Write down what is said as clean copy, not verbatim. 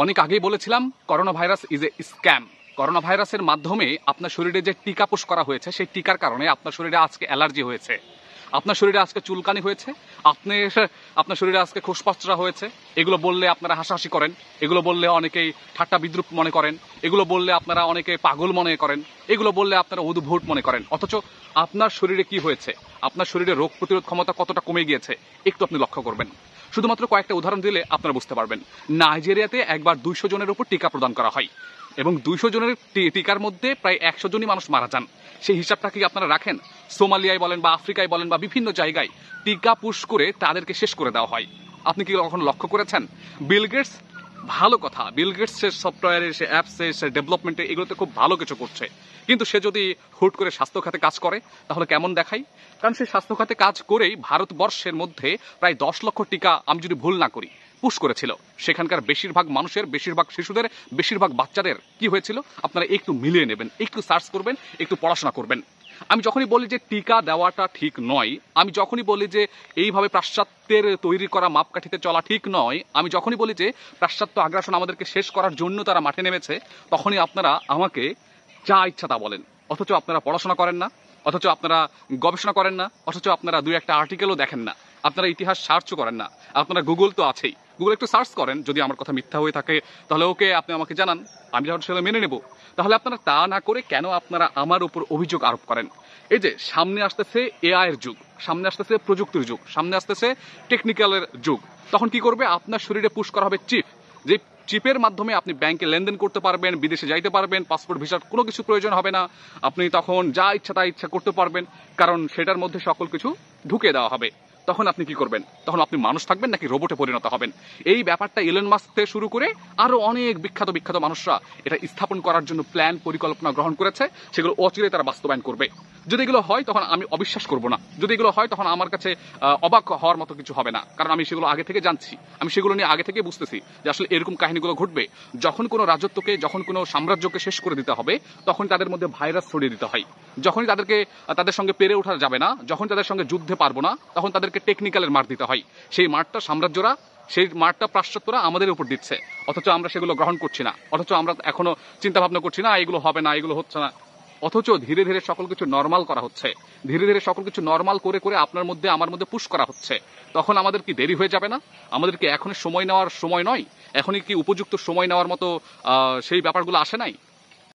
অনেক আগেই বলেছিলাম corona virus is a scam. Corona ভাইরাসের মাধ্যমে আপনার শরীরে যে টিকা পুশ করা হয়েছে সেই টিকার কারণে আপনার শরীরে আজকে অ্যালার্জি হয়েছে, আপনার শরীরে আজকে চুলকানি হয়েছে, আপনার শরীরে আজকে খোসপচরা হয়েছে। এগুলো বললে আপনারা হাসাহাসি করেন, এগুলো বললে অনেকেই ঠাট্টা বিদ্রুপ মনে করেন, এগুলো বললে আপনারা অনেকে পাগল মনে করেন, এগুলো বললে আপনারা অদ্ভুত মনে করেন। অথচ আপনার শরীরে কি হয়েছে, আপনার শরীরে রোগ প্রতিরোধ ক্ষমতা কতটা কমে গিয়েছে একটু আপনি লক্ষ্য করবেন। শুধুমাত্র কয়েকটা উদাহরণ দিলে আপনারা বুঝতে পারবেন। নাইজেরিয়াতে একবার 200 জনের উপর টিকা প্রদান করা হয় এবং 200 জনের টিকার মধ্যে প্রায় 100 জনই মানুষ মারা যান। সেই হিসাবটা কি আপনারা রাখেন? সোমালিয়ায় বলেন বা আফ্রিকায় বলেন বা বিভিন্ন জায়গায় টিকা পুশ করে তাদেরকে শেষ করে দেওয়া হয়। আপনি কি কখনো লক্ষ্য করেছেন? বিল গেটস, ভালো কথা, বিল গেটস সে সফটওয়্যারে, সে অ্যাপসে, সে ডেভেলপমেন্টে এগুলোতে খুব ভালো কিছু করছে, কিন্তু সে যদি হুট করে স্বাস্থ্য খাতে কাজ করে তাহলে কেমন দেখায়? কারণ সে স্বাস্থ্য খাতে কাজ করেই ভারতবর্ষের মধ্যে প্রায় 10 লক্ষ টিকা, আমি যদি ভুল না করি, পুশ করেছিল। সেখানকার বেশিরভাগ মানুষের, বেশিরভাগ শিশুদের, বেশিরভাগ বাচ্চাদের কি হয়েছিল আপনারা একটু মিলিয়ে নেবেন, একটু সার্চ করবেন, একটু পড়াশোনা করবেন। আমি যখনই বলি যে টিকা দেওয়াটা ঠিক নয়, আমি যখনই বলি যে এইভাবে পাশ্চাত্যের তৈরি করা মাপকাঠিতে চলা ঠিক নয়, আমি যখনই বলি যে পাশ্চাত্য আগ্রাসন আমাদেরকে শেষ করার জন্য তারা মাঠে নেমেছে, তখনই আপনারা আমাকে যা ইচ্ছা তা বলেন। অথচ আপনারা পড়াশোনা করেন না, অথচ আপনারা গবেষণা করেন না, অথচ আপনারা 2-1টা আর্টিকেলও দেখেন না, আপনারা ইতিহাস সার্চও করেন না। আপনারা গুগল তো আছেই, গুগল একটু সার্চ করেন। যদি আমার কথা মিথ্যা হয়ে থাকে তাহলে ওকে আপনি আমাকে জানান, আমি যখন সেটা মেনে নেব। তাহলে আপনারা তা না করে কেন আপনারা আমার উপর অভিযোগ আরোপ করেন? এই যে সামনে আসতেছে এআই এর যুগ, সামনে আসতেছে প্রযুক্তির যুগ, সামনে আসতেছে টেকনিক্যালের যুগ, তখন কি করবে? আপনার শরীরে পুশ করা হবে চিপ, যে চিপের মাধ্যমে আপনি ব্যাংকে লেনদেন করতে পারবেন, বিদেশে যাইতে পারবেন, পাসপোর্ট ভিসার কোনো কিছু প্রয়োজন হবে না। আপনি তখন যা ইচ্ছা তা ইচ্ছা করতে পারবেন, কারণ সেটার মধ্যে সকল কিছু ঢুকিয়ে দেওয়া হবে। তখন আপনি কি করবেন? তখন আপনি মানুষ থাকবেন নাকি রোবটে পরিণত হবেন? এই ব্যাপারটা ইলন মাস্ক থেকে শুরু করে আরো অনেক বিখ্যাত বিখ্যাত মানুষরা এটা স্থাপন করার জন্য প্ল্যান পরিকল্পনা গ্রহণ করেছে। সেগুলো অচিরে তারা বাস্তবায়ন করবে। যদি এগুলো হয় তখন আমি অবিশ্বাস করব না, যদি এগুলো হয় তখন আমার কাছে অবাক হওয়ার মতো কিছু হবে না, কারণ আমি সেগুলো আগে থেকে জানছি, আমি সেগুলো নিয়ে আগে থেকে বুঝতেছি যে আসলে এরকম কাহিনীগুলো ঘটবে। যখন কোনো রাজত্বকে, যখন কোনো সাম্রাজ্যকে শেষ করে দিতে হবে, তখন তাদের মধ্যে ভাইরাস ছড়িয়ে দিতে হয়। যখনই তাদের সঙ্গে পেরে ওঠা যাবে না, যখন তাদের সঙ্গে যুদ্ধে পারবো না, তখন তাদেরকে টেকনিক্যালের মার দিতে হয়। সেই মারটা সাম্রাজ্যরা, সেই মারটা পাশ্চাত্যরা আমাদের উপর দিচ্ছে, অথচ আমরা সেগুলো গ্রহণ করছি না, অথচ আমরা এখনো চিন্তা ভাবনা করছি না এগুলো হবে না, এগুলো হচ্ছে না। অথচ ধীরে ধীরে সকল কিছু নর্মাল করা হচ্ছে, ধীরে ধীরে সকল কিছু নর্মাল করে করে আপনার মধ্যে আমার মধ্যে পুশ করা হচ্ছে। তখন আমাদের কি দেরি হয়ে যাবে না? আমাদের কি এখনই সময় নেওয়ার সময় নয়? এখনই কি উপযুক্ত সময় নেওয়ার মতো সেই ব্যাপারগুলো আসে নাই?